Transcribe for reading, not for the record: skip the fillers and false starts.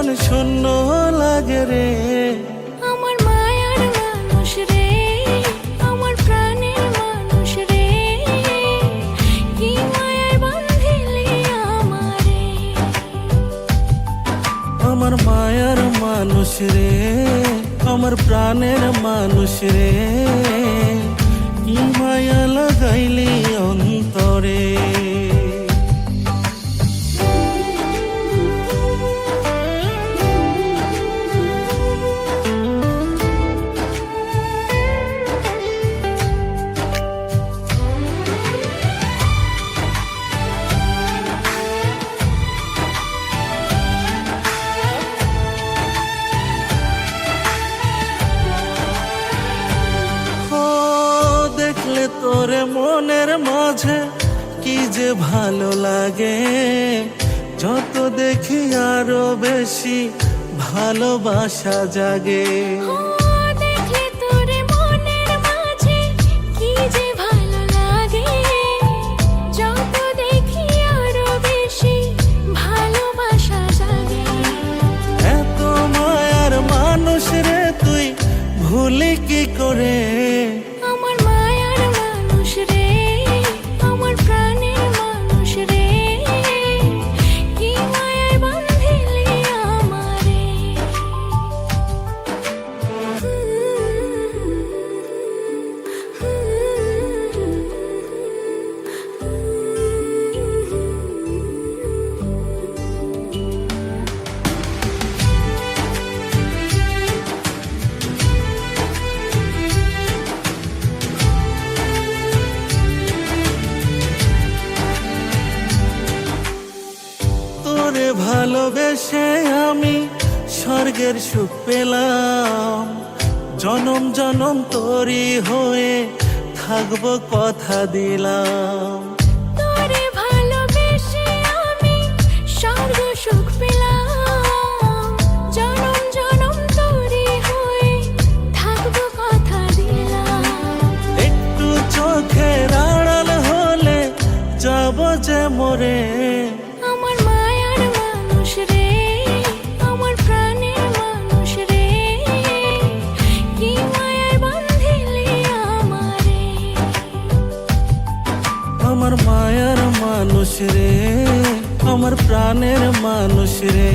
মন শূন্য লাগে রে। আমার মায়ার মানুষ রে, আমার প্রাণের মানুষ রে, কি মায়ায় বাঁধিলি আমারে। আমার মায়ার মানুষ রে, আমার প্রাণের মানুষ রে, কি মায়া লাগাইলি অন্তরে। তোরে মনের মাঝে কি যে ভালো লাগে, যত দেখি আরো বেশি ভালোবাসা জাগে। দেখলে তোরে মনের মাঝে কি যে ভালো লাগে, যত দেখি আরো বেশি ভালোবাসা জাগে। এত মায়ার মানুষ রে তুই ভুলি কি করে। তোরে ভালোবেসে আমি স্বর্গের সুখ পেলাম, জনম জনম তোরই হয়ে থাকবো কথা দিলাম। তোরে ভালোবেসে আমি স্বর্গ সুখ পেলাম, জনম জনম তোরই হয়ে থাকবো কথা দিলাম। একটু চোখের আড়াল হলে যাব যে মরে। আমার মায়ার মানুষ রে, আমার প্রাণের মানুষ রে, কি মায়ায় বাঁধিলি আমারে। আমার মায়ার মানুষ রে, আমার প্রাণের মানুষ রে,